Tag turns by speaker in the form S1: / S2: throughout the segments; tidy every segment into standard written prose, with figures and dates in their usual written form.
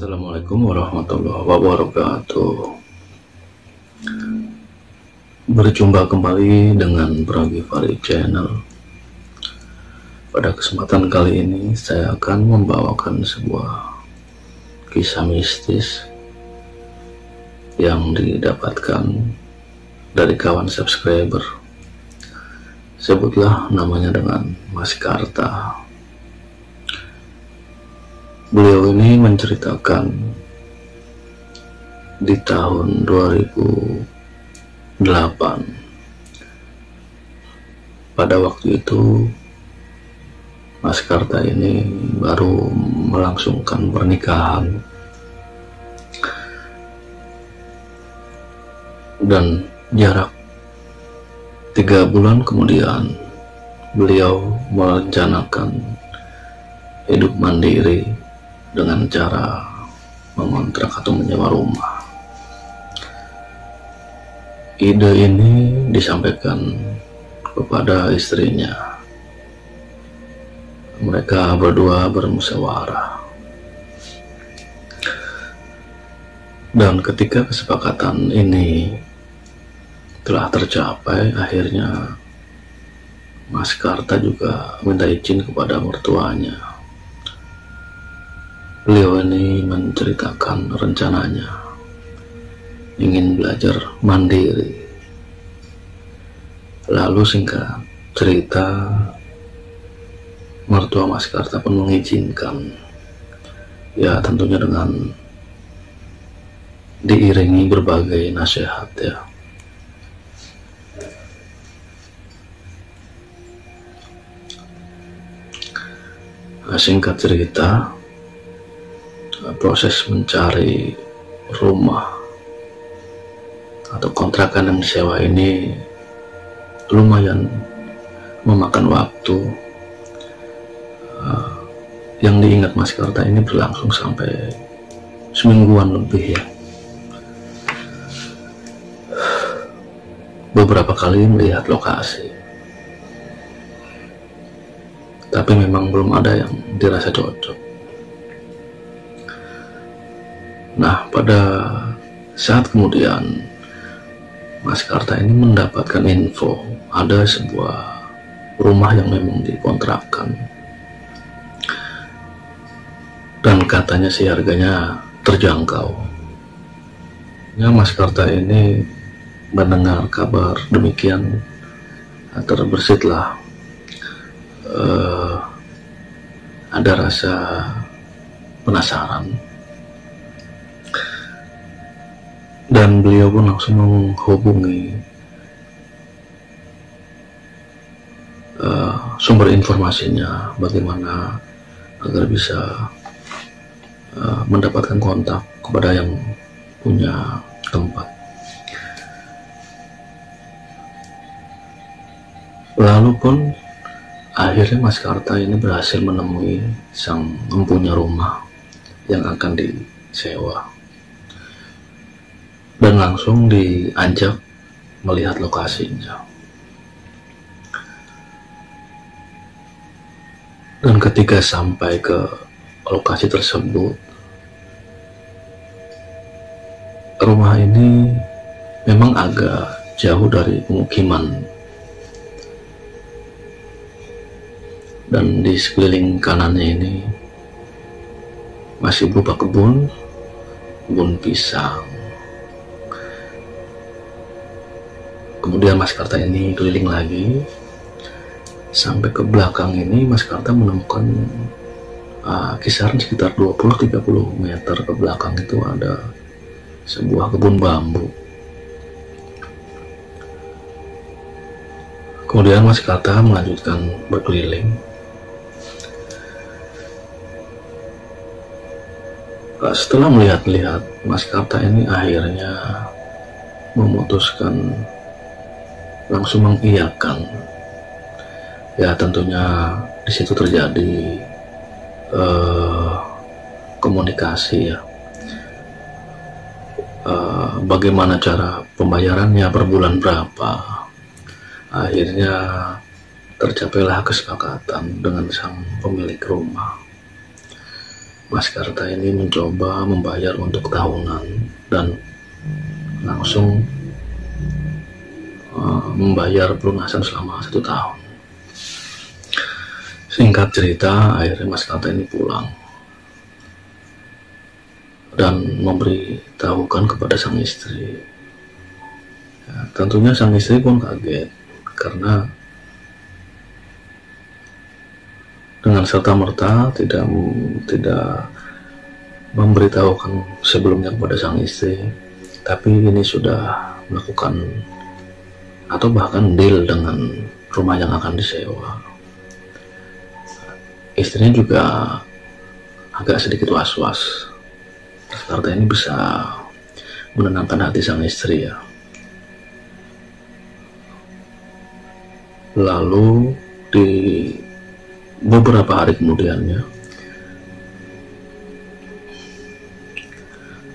S1: Assalamualaikum warahmatullahi wabarakatuh. Berjumpa kembali dengan Pragivari Channel. Pada kesempatan kali ini saya akan membawakan sebuah kisah mistis yang didapatkan dari kawan subscriber. Sebutlah namanya dengan Mas Karta. Beliau ini menceritakan di tahun 2008. Pada waktu itu Mas Karta ini baru melangsungkan pernikahan, dan jarak 3 bulan kemudian beliau merencanakan hidup mandiri dengan cara mengontrak atau menyewa rumah. Ide ini disampaikan kepada istrinya. Mereka berdua bermusyawarah, dan ketika kesepakatan ini telah tercapai, akhirnya Mas Karta juga minta izin kepada mertuanya. Beliau ini menceritakan rencananya ingin belajar mandiri. Lalu singkat cerita, mertua Mas Karta pun mengizinkan, ya tentunya dengan diiringi berbagai nasihat ya. Singkat cerita, proses mencari rumah atau kontrakan yang disewa ini lumayan memakan waktu. Yang diingat Mas Karta ini berlangsung sampai semingguan lebih ya. Beberapa kali melihat lokasi, tapi memang belum ada yang dirasa cocok. Nah, pada saat kemudian Mas Karta ini mendapatkan info ada sebuah rumah yang memang dikontrakkan, dan katanya sih harganya terjangkau. Ya, Mas Karta ini mendengar kabar demikian, terbersitlah ada rasa penasaran, dan beliau pun langsung menghubungi sumber informasinya, bagaimana agar bisa mendapatkan kontak kepada yang punya tempat. Lalu pun akhirnya Mas Karta ini berhasil menemui sang empunya rumah yang akan disewa, dan langsung diajak melihat lokasinya. Dan ketika sampai ke lokasi tersebut, rumah ini memang agak jauh dari pemukiman, dan di sekeliling kanannya ini masih berupa kebun pisang. Kemudian Mas Karta ini keliling lagi sampai ke belakang ini. Mas Karta menemukan kisaran sekitar 20-30 meter ke belakang itu ada sebuah kebun bambu. Kemudian Mas Karta melanjutkan berkeliling. Setelah melihat-lihat, Mas Karta ini akhirnya memutuskan langsung mengiyakan. Ya tentunya di situ terjadi komunikasi ya. Bagaimana cara pembayarannya, per bulan berapa. Akhirnya tercapailah kesepakatan dengan sang pemilik rumah. Mas Karta ini mencoba membayar untuk tahunan dan langsung membayar pelunasan selama 1 tahun. Singkat cerita, akhirnya Mas Karta ini pulang dan memberitahukan kepada sang istri. Ya, tentunya sang istri pun kaget karena dengan serta-merta tidak memberitahukan sebelumnya kepada sang istri, tapi ini sudah melakukan atau bahkan deal dengan rumah yang akan disewa. Istrinya juga agak sedikit was-was. Mas Karta ini bisa menenangkan hati sang istri ya. Lalu di beberapa hari kemudiannya,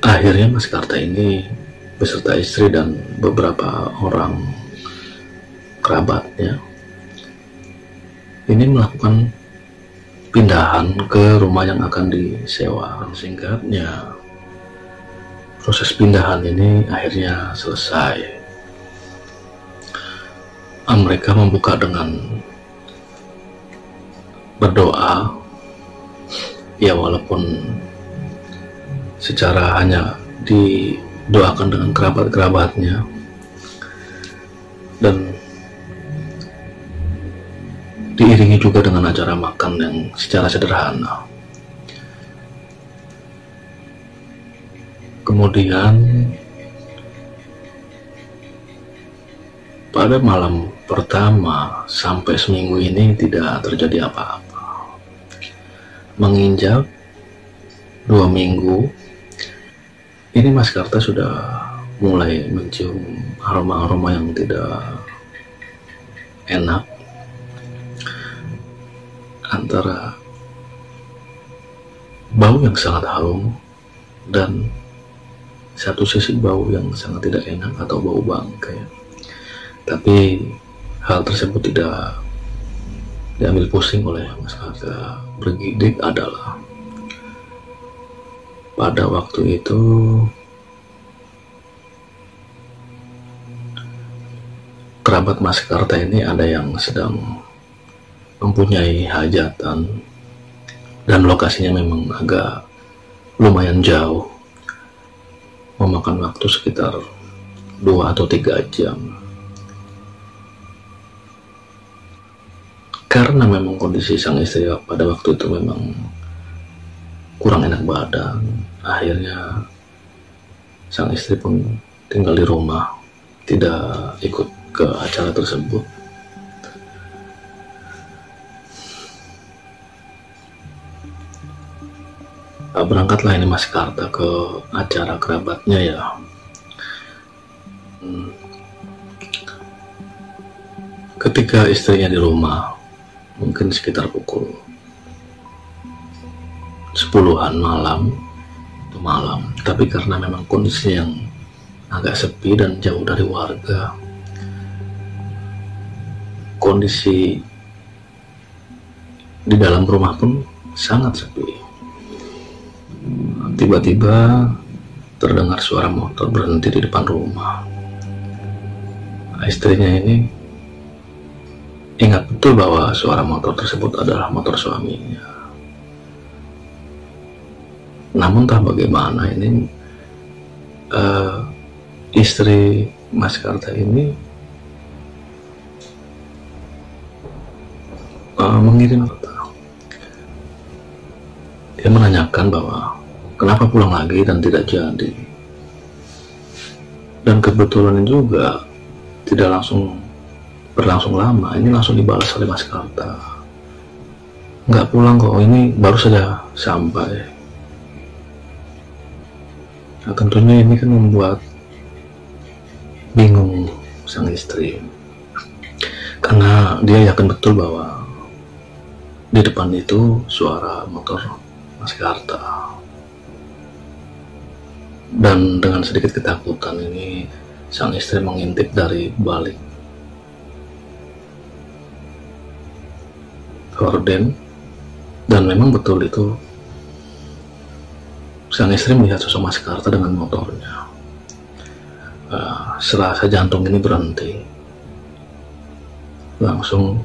S1: akhirnya Mas Karta ini beserta istri dan beberapa orang kerabatnya ini melakukan pindahan ke rumah yang akan disewa. Singkatnya, proses pindahan ini akhirnya selesai. Mereka membuka dengan berdoa, ya walaupun secara hanya didoakan dengan kerabat-kerabatnya, dan diiringi juga dengan acara makan yang secara sederhana. Kemudian pada malam pertama sampai seminggu ini tidak terjadi apa-apa. Menginjak 2 minggu ini Mas Karta sudah mulai mencium aroma-aroma yang tidak enak, antara bau yang sangat harum dan satu sisi bau yang sangat tidak enak atau bau bangkai. Tapi hal tersebut tidak diambil pusing oleh Mas Karta. Bergidik adalah pada waktu itu kerabat Mas Karta ini ada yang sedang mempunyai hajatan dan lokasinya memang agak lumayan jauh, memakan waktu sekitar 2 atau 3 jam. Karena memang kondisi sang istri pada waktu itu memang kurang enak badan, akhirnya sang istri pun tinggal di rumah, tidak ikut ke acara tersebut. Berangkatlah ini Mas Karta ke acara kerabatnya ya. Ketika istrinya di rumah, mungkin sekitar pukul 10-an malam, tapi karena memang kondisi yang agak sepi dan jauh dari warga, kondisi di dalam rumah pun sangat sepi. Tiba-tiba terdengar suara motor berhenti di depan rumah. Istrinya ini ingat betul bahwa suara motor tersebut adalah motor suaminya. Namun entah bagaimana ini istri Mas Karta ini mengirim foto. Dia menanyakan bahwa kenapa pulang lagi dan tidak jadi. Dan kebetulan juga tidak berlangsung lama, ini langsung dibalas oleh Mas Karta. Nggak pulang kok, ini baru saja sampai. Nah, tentunya ini kan membuat bingung sang istri, karena dia yakin betul bahwa di depan itu suara motor Mas Karta. Dan dengan sedikit ketakutan ini sang istri mengintip dari balik horden, dan memang betul itu sang istri melihat sosok Mas Karta dengan motornya. Serasa jantung ini berhenti. Langsung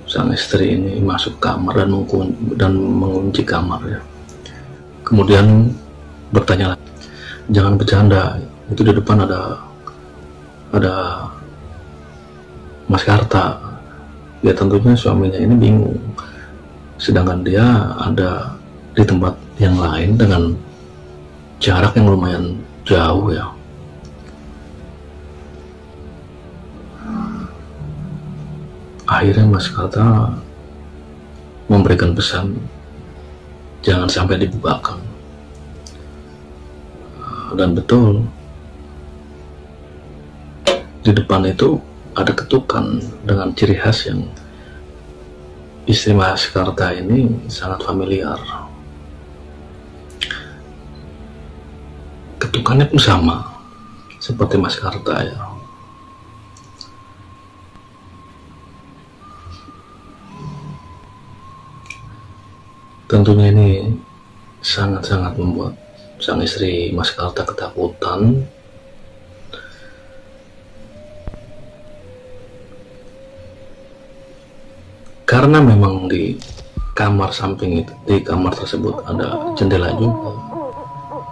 S1: sang istri ini masuk kamar dan mengunci kamarnya. Kemudian bertanya lagi, jangan bercanda, itu di depan ada Mas Karta. Ya tentunya suaminya ini bingung, sedangkan dia ada di tempat yang lain dengan jarak yang lumayan jauh ya. Akhirnya Mas Karta memberikan pesan, jangan sampai dibukakan. Dan betul, di depan itu ada ketukan dengan ciri khas yang istri Mas Karta ini sangat familiar. Ketukannya pun sama seperti Mas Karta ya. Tentunya ini sangat-sangat membuat sang istri Mas Karta ketakutan. Karena memang di kamar samping itu, di kamar tersebut ada jendela juga.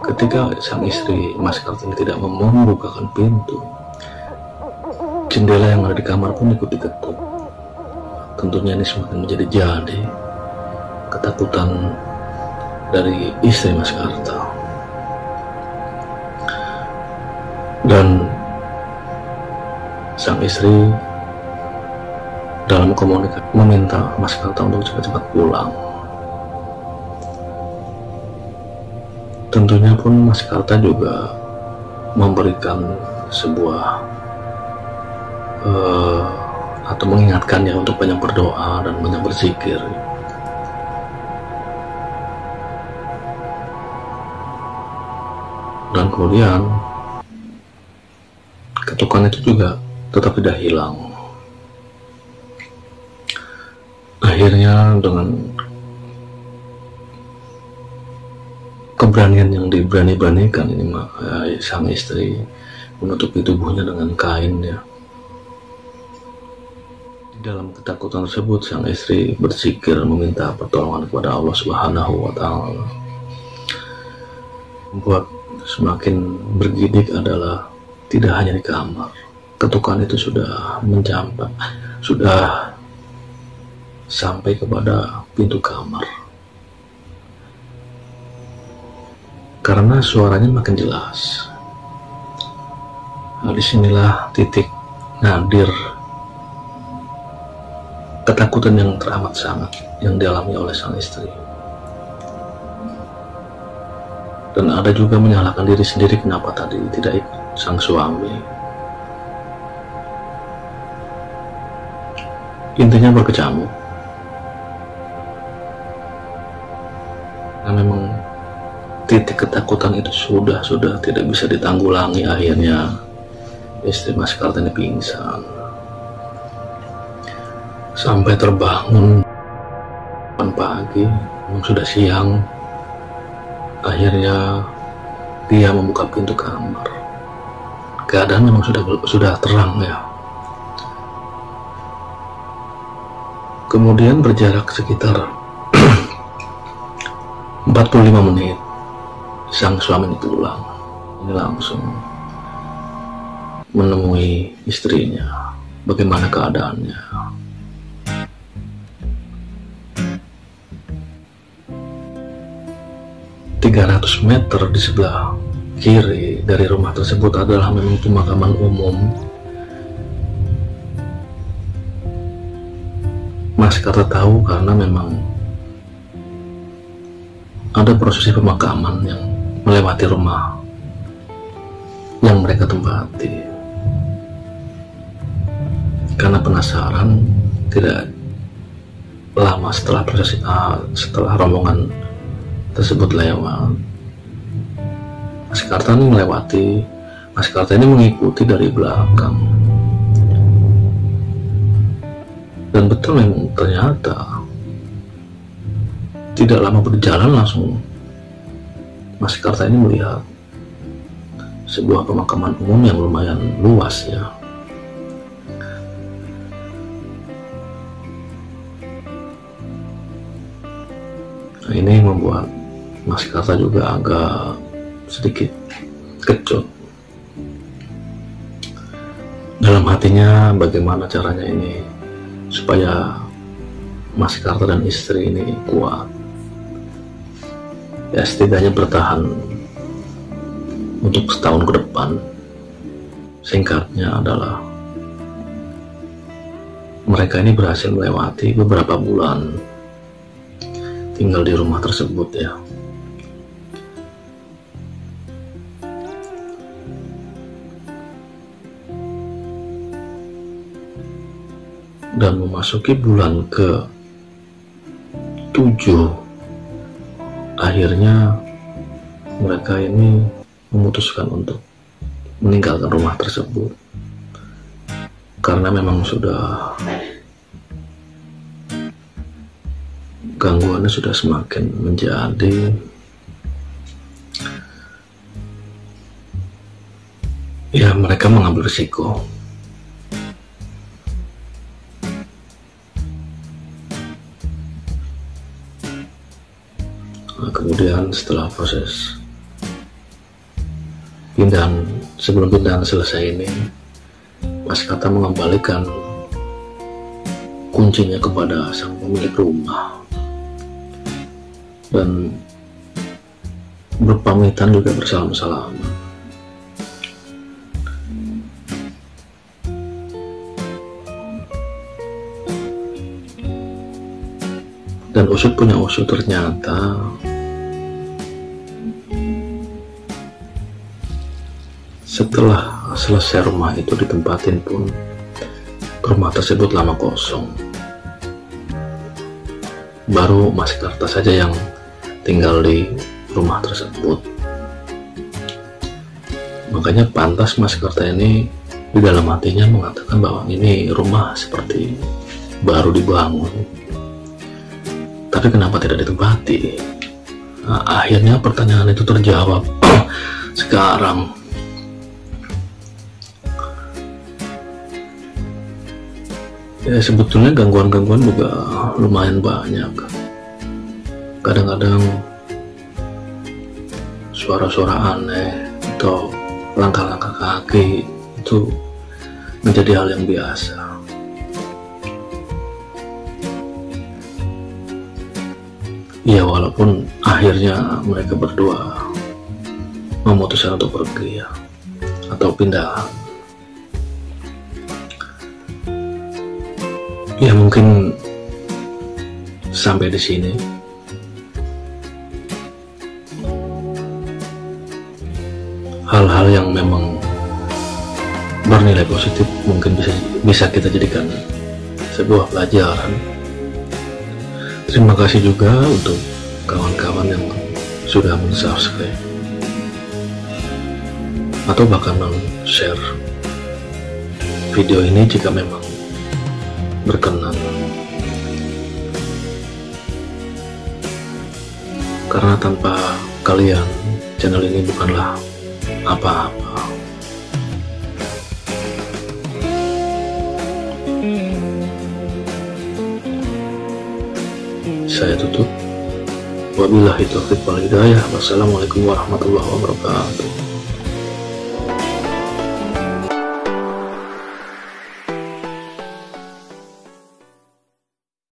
S1: Ketika sang istri Mas Karta ini tidak mau membukakan pintu, jendela yang ada di kamar pun ikut diketuk. Tentunya ini semakin menjadi ketakutan dari istri Mas Karta. Dan sang istri dalam komunikasi meminta Mas Karta untuk cepat-cepat pulang. Tentunya pun Mas Karta juga memberikan sebuah atau mengingatkannya untuk banyak berdoa dan banyak berzikir. Dan kemudian ketukan itu juga tetap tidak hilang. Akhirnya dengan keberanian yang diberani-beranikan ini sang istri menutupi tubuhnya dengan kain ya. Di dalam ketakutan tersebut sang istri berzikir meminta pertolongan kepada Allah Subhanahu wa Ta'ala. Membuat semakin bergidik adalah tidak hanya di kamar, ketukan itu sudah mencapai, sudah sampai kepada pintu kamar. Karena suaranya makin jelas. Nah, disinilah titik nadir ketakutan yang teramat sangat yang dialami oleh sang istri. Dan ada juga menyalahkan diri sendiri kenapa tadi tidak ikut sang suami. Intinya berkecamuk. Nah, memang titik ketakutan itu sudah tidak bisa ditanggulangi. Akhirnya istri Mas Karta ini pingsan sampai terbangun pagi, memang sudah siang. Akhirnya dia membuka pintu kamar. Keadaan memang sudah terang ya. Kemudian berjarak sekitar 45 menit sang suami pulang. Ini langsung menemui istrinya. Bagaimana keadaannya? ...300 meter di sebelah kiri dari rumah tersebut adalah memang pemakaman umum. Mas Karta tahu karena memang ada prosesi pemakaman yang melewati rumah yang mereka tempati. Karena penasaran, tidak lama setelah prosesi setelah rombongan tersebut lewat, Mas Karta ini melewati. Mas Karta ini mengikuti dari belakang. Dan betul memang ternyata tidak lama berjalan langsung Mas Karta ini melihat sebuah pemakaman umum yang lumayan luas ya. Nah, ini membuat Mas Karta juga agak sedikit kecut. Dalam hatinya bagaimana caranya ini supaya Mas Karta dan istri ini kuat, ya setidaknya bertahan untuk setahun ke depan. Singkatnya adalah mereka ini berhasil melewati beberapa bulan tinggal di rumah tersebut ya. Dan memasuki bulan ke-7, akhirnya mereka ini memutuskan untuk meninggalkan rumah tersebut karena memang sudah gangguannya sudah semakin menjadi. Ya, mereka mengambil risiko. Nah, kemudian setelah proses pindahan, sebelum pindahan selesai ini, Mas Karta mengembalikan kuncinya kepada sang pemilik rumah dan berpamitan juga bersalaman-salaman. Dan usut punya usut, ternyata setelah selesai rumah itu ditempatin pun, rumah tersebut lama kosong. Baru Mas Karta saja yang tinggal di rumah tersebut. Makanya pantas Mas Karta ini di dalam hatinya mengatakan bahwa ini rumah seperti baru dibangun. Tapi kenapa tidak ditempati? Nah, akhirnya pertanyaan itu terjawab sekarang. Ya, sebetulnya gangguan-gangguan juga lumayan banyak. Kadang-kadang suara-suara aneh atau langkah-langkah kaki itu menjadi hal yang biasa. Ya, walaupun akhirnya mereka berdua memutuskan untuk pergi ya, atau pindah. Ya, mungkin sampai di sini. Hal-hal yang memang bernilai positif mungkin bisa kita jadikan sebuah pelajaran. Terima kasih juga untuk kawan-kawan yang sudah men-subscribe atau bahkan men-share video ini jika memang berkenan, karena tanpa kalian channel ini bukanlah apa-apa. Saya tutup. Wabillahi taufiq wal hidayah. Wassalamualaikum warahmatullahi wabarakatuh.